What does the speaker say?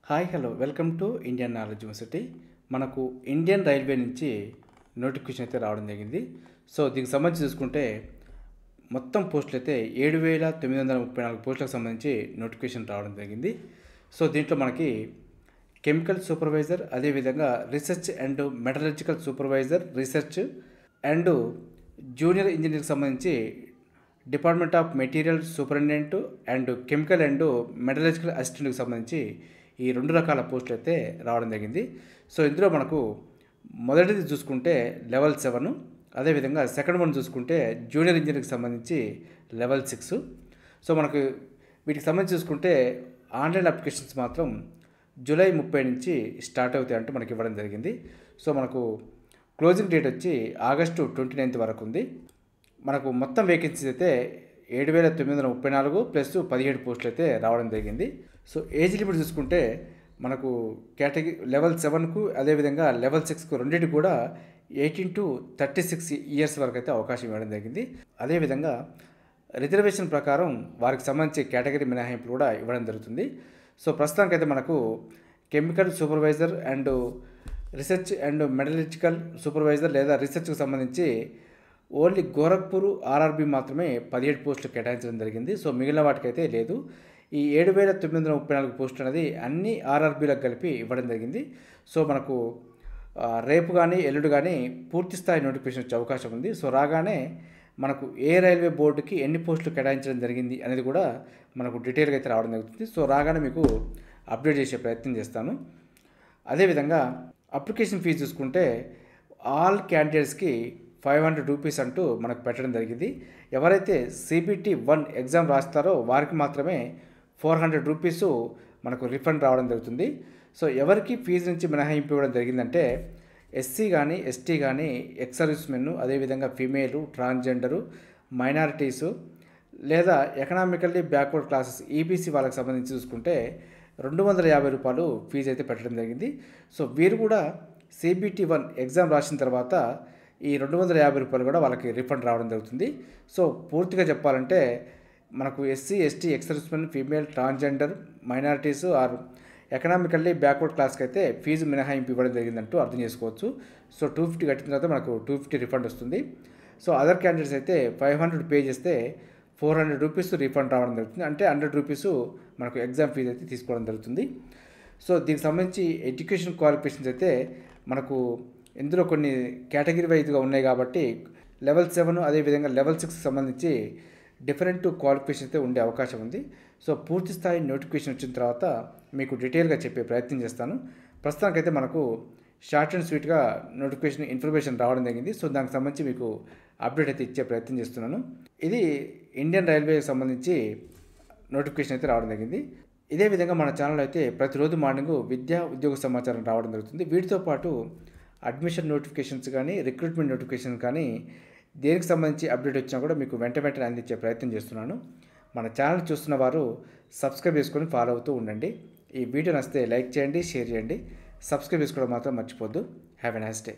Hi hello welcome to Indian knowledge university. మనకు Indian railway నుంచి notification అయితే రావడం జరిగింది. సో దీనికి సంబంధించి చూసుకుంటే మొత్తం పోస్టులు అయితే 7,934 పోస్టులకు సంబంధించి నోటిఫికేషన్ రావడం జరిగింది. సో దీంట్లో మనకి కెమికల్ సూపర్వైజర్, అదేవిధంగా research and metallurgical supervisor, research and junior ఇంజనీర్కి సంబంధించి department of material superintendent and chemical and metallurgical అసిస్టెంట్కి సంబంధించి ఈ 2 రకాల పోస్టులు అయితే రావడం జరిగింది. సో ఇందులో మనకు మొదటిది చూసుకుంటే లెవెల్ 7, అదేవిధంగా సెకండ్ వన్ చూసుకుంటే జూనియర్ ఇంజనీర్కి సంబంధించి లెవెల్ 6. సో మనకు వీటికి సంబంధించి చూసుకుంటే ఆన్లైన్ అప్లికేషన్స్ మాత్రం జూలై 30 నుంచి స్టార్ట్ అవుతాయి అంటూ మనకి ఇవ్వడం జరిగింది. సో మనకు క్లోజింగ్ డేట్ వచ్చి ఆగస్టు 29 వరకు ఉంది. మనకు మొత్తం వేకెన్సీస్ అయితే 7,934 ప్లస్ 17 పోస్టులు అయితే రావడం జరిగింది. సో ఏజ్ లిమిట్ చూసుకుంటే మనకు కేటగిరీ లెవెల్ 7కు అదేవిధంగా లెవెల్ 6కు రెండింటి కూడా 18 to 36 ఇయర్స్ వరకు అయితే అవకాశం ఇవ్వడం జరిగింది. అదేవిధంగా రిజర్వేషన్ ప్రకారం వారికి సంబంధించి కేటగిరీ మినహాయింపులు కూడా ఇవ్వడం జరుగుతుంది. సో ప్రస్తుతానికైతే మనకు chemical supervisor and research and metallurgical supervisor లేదా రీసెర్చ్కి సంబంధించి ఓన్లీ గోరఖ్పూర్ ఆర్ఆర్బీ మాత్రమే 17 పోస్టులు కేటాయించడం జరిగింది. సో మిగిలిన వాటికైతే లేదు. ఈ 7,934 పోస్టులు అనేది అన్ని ఆర్ఆర్బీలకు కలిపి ఇవ్వడం జరిగింది. సో మనకు రేపు కానీ ఎల్లుండి కానీ పూర్తి స్థాయి నోటిఫికేషన్ వచ్చే అవకాశం ఉంది. సో రాగానే మనకు ఏ రైల్వే బోర్డుకి ఎన్ని పోస్టులు కేటాయించడం జరిగింది అనేది కూడా మనకు డీటెయిల్గా అయితే రావడం జరుగుతుంది. సో రాగానే మీకు అప్డేట్ చేసే ప్రయత్నం చేస్తాను. అదేవిధంగా అప్లికేషన్ ఫీజు చూసుకుంటే ఆల్ క్యాండిడేట్స్కి 500 రూపీస్ అంటూ మనకు పెట్టడం జరిగింది. ఎవరైతే CBT 1 ఎగ్జామ్ రాస్తారో వారికి మాత్రమే 400 రూపీస్ మనకు రిఫండ్ రావడం జరుగుతుంది. సో ఎవరికి ఫీజు నుంచి మినహాయింపు ఇవ్వడం జరిగిందంటే SC కానీ ST కానీ ఎక్స్ సర్వీస్ మెన్, అదేవిధంగా ఫీమేలు, ట్రాన్స్జెండరు, మైనారిటీసు లేదా ఎకనామికల్లీ బ్యాక్వర్డ్ క్లాసెస్ EBC వాళ్ళకి సంబంధించి చూసుకుంటే 250 రూపాయలు ఫీజు అయితే పెట్టడం జరిగింది. సో వీరు కూడా CBT 1 ఎగ్జామ్ రాసిన తర్వాత ఈ 250 రూపాయలు కూడా వాళ్ళకి రిఫండ్ రావడం జరుగుతుంది. సో పూర్తిగా చెప్పాలంటే మనకు SC ST ex servicemen, female, transgender, minorities or economically backward క్లాస్కి అయితే ఫీజు మినహాయింపు ఇవ్వడం జరిగిందంటూ అర్థం చేసుకోవచ్చు. సో 250 కట్టిన తర్వాత మనకు 250 రిఫండ్ వస్తుంది. సో అదర్ క్యాండిడేట్స్ అయితే 500 పే చేస్తే 400 రూపీస్ రిఫండ్ రావడం జరుగుతుంది. అంటే 100 రూపీస్ మనకు ఎగ్జామ్ ఫీజు అయితే తీసుకోవడం జరుగుతుంది. సో దీనికి సంబంధించి ఎడ్యుకేషన్ క్వాలిఫికేషన్స్ అయితే మనకు ఇందులో కొన్ని కేటగిరీ వైజ్గా ఉన్నాయి కాబట్టి లెవెల్ 7 అదేవిధంగా లెవెల్ 6కి సంబంధించి డిఫరెంట్ క్వాలిఫికేషన్ అయితే ఉండే అవకాశం ఉంది. సో పూర్తి స్థాయి నోటిఫికేషన్ వచ్చిన తర్వాత మీకు డీటెయిల్గా చెప్పే ప్రయత్నం చేస్తాను. ప్రస్తుతానికైతే మనకు షార్ట్ అండ్ స్వీట్గా నోటిఫికేషన్ ఇన్ఫర్మేషన్ రావడం జరిగింది. సో దానికి సంబంధించి మీకు అప్డేట్ అయితే ఇచ్చే ప్రయత్నం చేస్తున్నాను. ఇది ఇండియన్ రైల్వేకి సంబంధించి నోటిఫికేషన్ అయితే రావడం జరిగింది. ఇదే విధంగా మన ఛానల్లో అయితే ప్రతిరోజు మార్నింగ్ విద్యా ఉద్యోగ సమాచారం రావడం జరుగుతుంది. వీటితో పాటు అడ్మిషన్ నోటిఫికేషన్స్ కానీ రిక్రూట్మెంట్ నోటిఫికేషన్ కానీ దేనికి సంబంధించి అప్డేట్ వచ్చినా కూడా మీకు వెంటనే అందించే ప్రయత్నం చేస్తున్నాను. మన ఛానల్ చూస్తున్న వారు సబ్స్క్రైబ్ చేసుకొని ఫాలో అవుతూ ఉండండి. ఈ వీడియో నచ్చితే లైక్ చేయండి, షేర్ చేయండి, సబ్స్క్రైబ్ చేసుకోవడం మాత్రం మర్చిపోద్దు. Have a nice day.